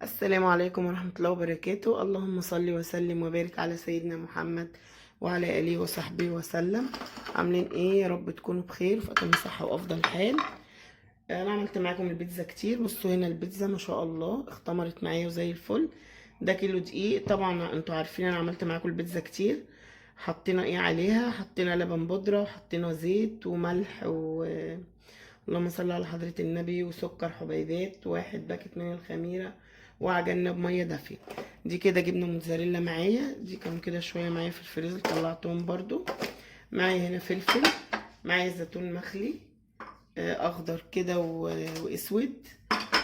السلام عليكم ورحمة الله وبركاته. اللهم صل وسلم وبارك على سيدنا محمد وعلى آله وصحبه وسلم. عاملين ايه؟ يا رب تكونوا بخير وفي أتم صحة وأفضل حال. أنا عملت معاكم البيتزا كتير. بصوا هنا البيتزا ما شاء الله اختمرت معايا وزي الفل. ده كيلو دقيق. طبعا انتوا عارفين انا عملت معاكم البيتزا كتير. حطينا ايه عليها؟ حطينا لبن بودرة وحطينا زيت وملح اللهم صل على حضرة النبي، وسكر حبيبات، واحد باكت من الخميرة، وعجننا بمية دافية. دي كده جبنة موتزاريلا معايا، دي كانوا كده شوية معايا في الفريزر طلعتهم برضو. معايا هنا فلفل، معايا زيتون مخلي اخضر كده واسود،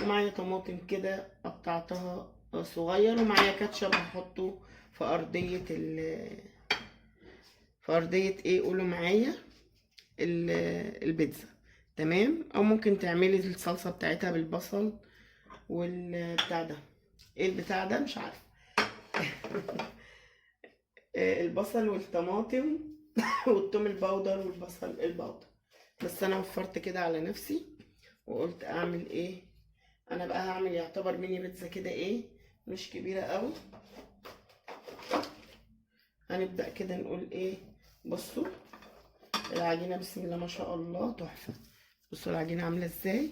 ومعايا طماطم كده قطعتها صغير، ومعايا كاتشب هحطه في ارضية في ارضية ايه، قولوا معايا، البيتزا. تمام. او ممكن تعملي الصلصه بتاعتها بالبصل والبتاع ده، ايه البتاع ده مش عارفه. البصل والطماطم والثوم البودر والبصل البودر. بس انا وفرت كده على نفسي وقلت اعمل ايه. انا بقى هعمل يعتبر ميني بيتزا كده، ايه، مش كبيره قوي. هنبدا كده نقول ايه. بصوا العجينه بسم الله ما شاء الله تحفه. بصوا العجينه عامله ازاي.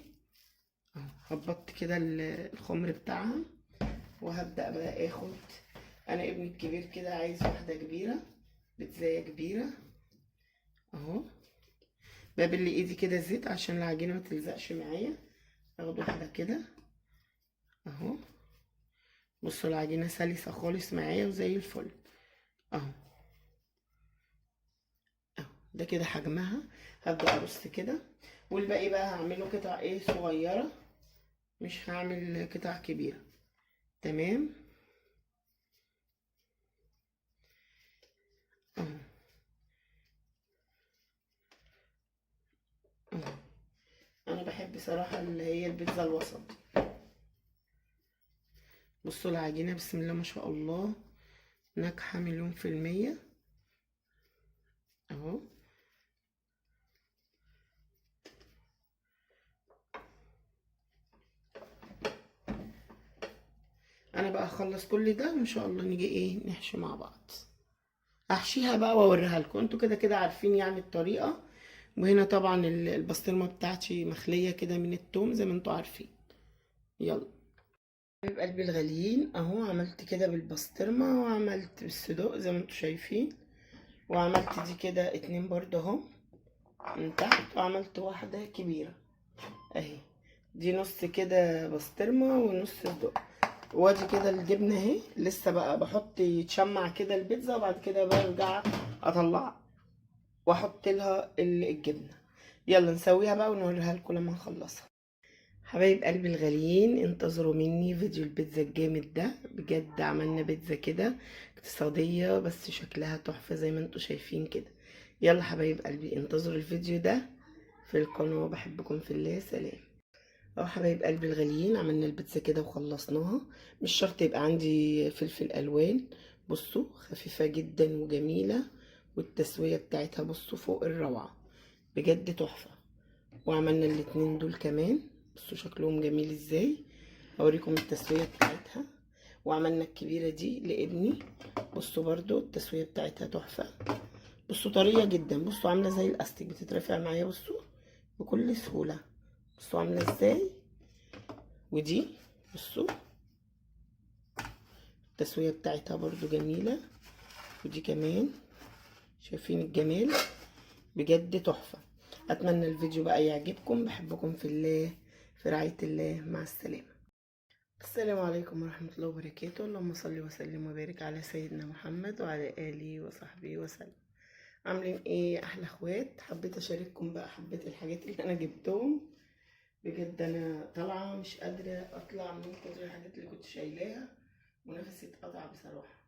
هبطت كده الخمر بتاعها، وهبدأ بقى اخد. انا ابني الكبير كده عايز واحدة كبيرة، بيتزاية كبيرة اهو. ببل ايدي كده زيت عشان العجينة ما تلزقش معايا. اخد واحدة كده اهو. بصوا العجينة سلسة خالص معايا وزي الفل اهو. اهو ده كده حجمها. هبدأ ارص كده، والباقي بقى هعمله قطع ايه صغيرة، مش هعمل قطع كبيرة. تمام اهو. اهو انا بحب صراحة اللي هي البيتزا الوسط. بصوا العجينة بسم الله ما شاء الله ناجحة مليون في المية اهو. انا بقى اخلص كل ده وان شاء الله نيجي ايه نحشي مع بعض. احشيها بقى واوريها لكم، انتوا كده كده عارفين يعني الطريقة. وهنا طبعا البسطرمة بتاعتي مخلية كده من التوم زي ما انتوا عارفين. يلا حبيب قلبي الغاليين اهو، عملت كده بالبسطرمة وعملت بالصدوق زي ما انتوا شايفين، وعملت دي كده اتنين برضه اهو من تحت، وعملت واحدة كبيرة اهي. دي نص كده بسطرمة ونص صدق. وادي كده الجبنة اهي، لسه بقى بحط يتشمع كده البيتزا، وبعد كده برجع اطلعها واحط لها الجبنة. يلا نسويها بقى ونوريها لكم لما نخلصها. حبايب قلبي الغاليين انتظروا مني فيديو البيتزا الجامد ده. بجد عملنا بيتزا كده اقتصادية بس شكلها تحفة زي ما انتوا شايفين كده. يلا حبايب قلبي انتظروا الفيديو ده في القناة. بحبكم في الله. سلام. اهو حبايب قلبي الغاليين عملنا البيتزا كده وخلصناها. مش شرط يبقى عندي فلفل الوان. بصوا خفيفة جدا وجميلة، والتسوية بتاعتها بصوا فوق الروعة، بجد تحفة. وعملنا الاتنين دول كمان، بصوا شكلهم جميل ازاي. اوريكم التسوية بتاعتها. وعملنا الكبيرة دي لابني، بصوا برضو التسوية بتاعتها تحفة. بصوا طرية جدا، بصوا عاملة زي الاستيك بتترفع معايا بصوا بكل سهولة. بصوا عاملة ازاي. ودي بصوا التسوية بتاعتها برضو جميلة. ودي كمان شايفين الجمال، بجد تحفة. اتمنى الفيديو بقى يعجبكم. بحبكم في الله، في رعاية الله. مع السلامة. السلام عليكم ورحمة الله وبركاته. اللهم صل وسلم وبارك على سيدنا محمد وعلى آله وصحبه وسلم. عاملين ايه احلى اخوات؟ حبيت اشارككم بقى حبة الحاجات اللي انا جبتهم. بجد انا طالعة مش قادرة اطلع من كتر الحاجات اللي كنت شايلاها، ونفسي اتقطع بصراحة.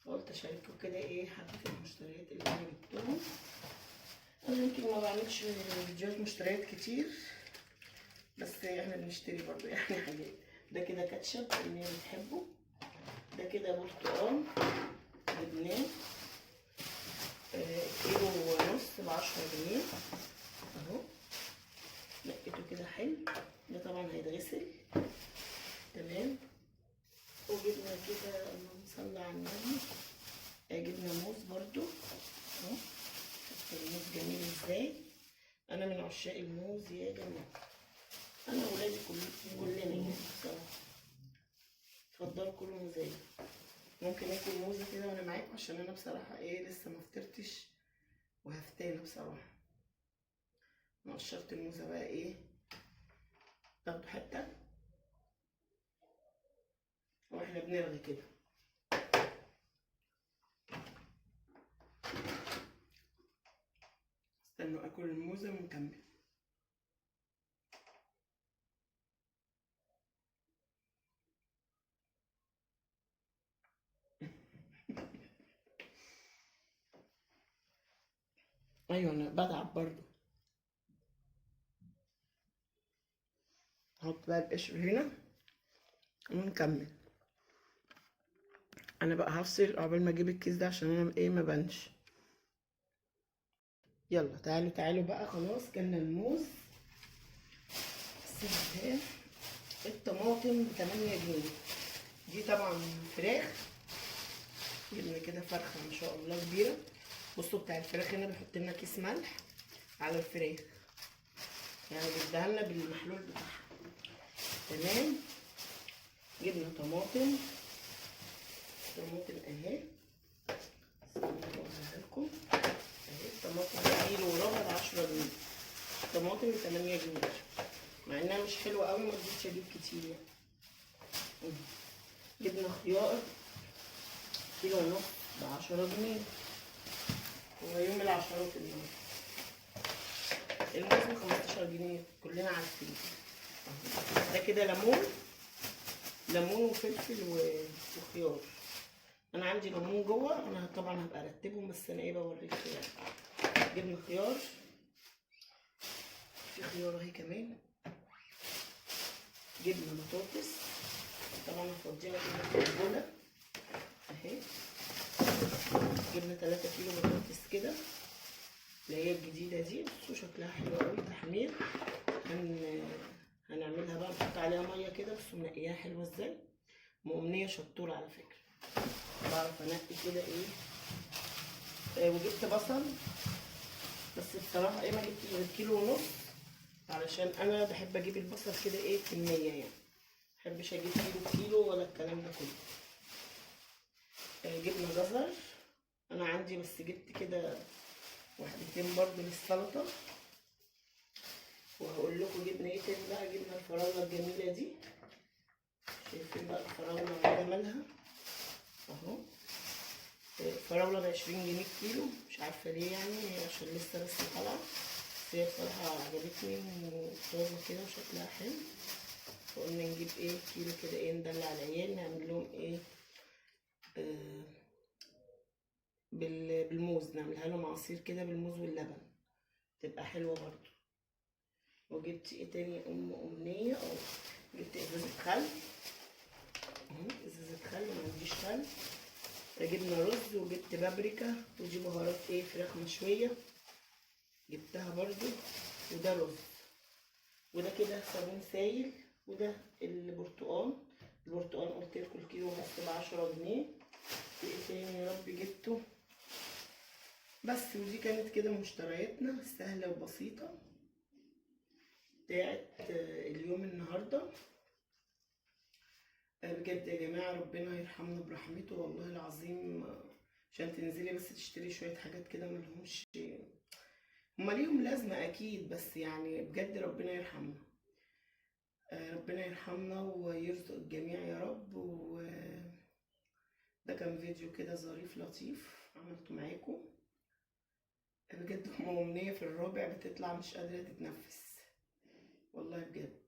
فقلت اشارككم كده ايه حبة المشتريات اللي انا جبتهم. انا يمكن ما بعملش فيديوهات مشتريات كتير، بس احنا بنشتري برضو يعني حاجات. ده كده كاتشب اللي بتحبه. ده كده برتقال لبنان، كيلو ونص ب10 جنيه اهو. نقيته كده حلو. ده طبعا هيتغسل. تمام. جبنا كده، اللهم صل على النبي. جبنا موز برضو اهو. شفت الموز جميل ازاي؟ انا من عشاق الموز يا جماعه، انا وولادي كلنا يعني بصراحه. اتفضلوا كلوا موزايه. ممكن اكل موزه كده وانا معاكم، عشان انا بصراحه لسه ما فطرتش وهفتاني بصراحه. انا قشرت الموزه بقى تاخدوا حته واحنا بنرغي كده. استنوا اكل الموزه ونكمل. ايوه انا بتعب برضو. هحط بقى القشر هنا ونكمل. انا بقى هفصل عقبال ما اجيب الكيس ده، عشان انا ما بنش. يلا تعالوا تعالوا بقى، خلاص كلنا الموز. السلة الطماطم ب8 جنيه. دي طبعا فراخ. جبنا كده فرخه ما شاء الله كبيره. بصوا بتاع الفراخ هنا بيحط لنا كيس ملح على الفراخ، يعني بيديها لنا بالمحلول بتاعها. تمام. جبنا طماطم اهي. اوريها لكم اهي. الطماطم كيلو وربع ب10 جنيه. الطماطم ب8 جنيه، مع انها مش حلوه قوي، ما رضيتش اجيب كتير يعني. جبنا خيار كيلو ونص ب10 جنيه. هو يوم العشرات النهارده. الموز ب15 جنيه، كلنا عارفين. ده كده ليمون وفلفل وخيار. انا عندي ليمون جوه، انا طبعا هبقى ارتبهم، بس انا بوريكم يعني. جبنا خيار، في خيار اهي كمان. جبنا بطاطس، طبعا هفضيها كده في البوله اهي. جبنا 3 كيلو بطاطس كده، اللي هي الجديده دي. بصوا شكلها حلو قوي، تحمير. هنعملها بقى، نحط عليها ميه كده. بصوا منقياها حلوه ازاي. مؤمنيه شطوره على فكره، بعرف انقي كده وجبت بصل، بس بصراحه ما جبتش غير كيلو ونص، علشان انا بحب اجيب البصل كده كميه يعني. محبش اجيب كيلو ولا الكلام ده كله. جبنا جزر انا عندي، بس جبت كده وحدتين برضو للسلطه. وهقول لكم جبنا تاني بقى. جبنا الفراوله الجميله دي، شايفين بقى الفراوله وجمالها اهو. الفراوله ب20 جنيه الكيلو، مش عارفه ليه يعني، عشان لسه بس طالعه، بس هي بصراحه عجبتني وطازه كده وشكلها حلو. فقلنا نجيب كيلو كده ندلع العيال، نعمل لهم بالموز، نعملها لهم عصير كده بالموز واللبن، تبقى حلوه برضو. وجبت تاني امنيه جبت ازازه خل اهو. ازازه خل، ما عنديش خل. جبنا رز، وجبت بابريكا، ودي بهارات فراخ مشويه جبتها برضو. وده رز، وده كده صابون سايل. وده البرتقال قلت لكم الكيلو ونص ب10 جنيه. وايه تاني يا رب جبته؟ بس. ودي كانت كده مشترياتنا السهله وبسيطه بتاعت اليوم النهارده. بجد يا جماعه ربنا يرحمنا برحمته والله العظيم. عشان تنزلي بس تشتري شويه حاجات كده ملهمش، هما ليهم لازمه اكيد، بس يعني بجد ربنا يرحمنا. ربنا يرحمنا ويرزق الجميع يا رب. ده كان فيديو كده ظريف لطيف عملته معاكم. بجد أمنية في الرابع بتطلع مش قادرة تتنفس والله بجد.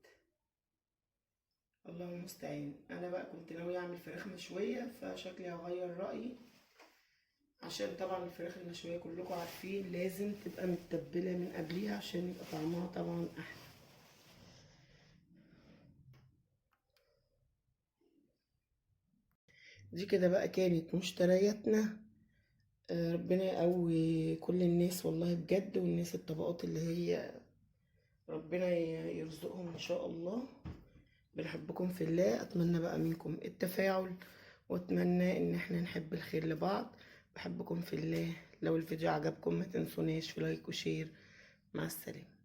الله المستعان. انا بقى كنت ناوية اعمل فراخ مشوية، فشكلي هغير رأيي، عشان طبعا الفراخ المشوية كلكم عارفين لازم تبقى متبلة من قبليها، عشان يبقى طعمها طبعا احلى. دي كده بقى كانت مشترياتنا. ربنا يقوي كل الناس والله بجد، والناس الطبقات اللي هي ربنا يرزقهم ان شاء الله. بحبكم في الله. اتمنى بقى منكم التفاعل، واتمنى ان احنا نحب الخير لبعض. بحبكم في الله. لو الفيديو عجبكم ما تنسوناش في لايك وشير. مع السلامة.